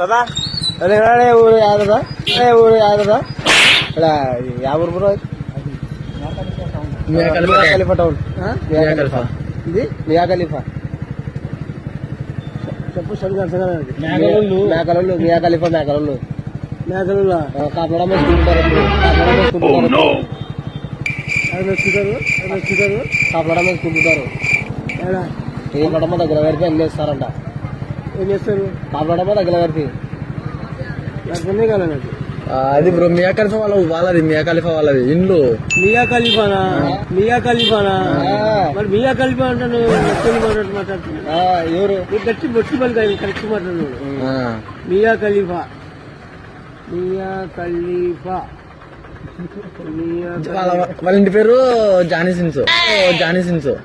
కదా ఊరు యాదదా ఊరు యాదదా ఇక్కడ యాభై బ్రో మియా ఖలీఫా టౌన్ ఇది మియా ఖలీఫా చెప్పు మేకలు మియా ఖలీఫా మేకలు కాపలా వేసుకుంటారు కాపలా వేసుకుంటుంటారు కాపలడమ్మ దగ్గర వరకు ఏం చేస్తారంట ఏం చేస్తారు కాపలడమ్మ దగ్గర వరకు అది బ్రో మియా ఖలీఫా వాళ్ళది మియా ఖలీఫా వాళ్ళది ఇండ్లు మియా ఖలీఫానా మరి మియా ఖలీఫా అంటే మాట్లాడుతున్నా ఎవరు గట్టి బొట్టి పని కరెక్ట్ మాట్లాడు మియా ఖలీఫా వాళ్ళ ఇంటి పేరు జానీ సిన్సో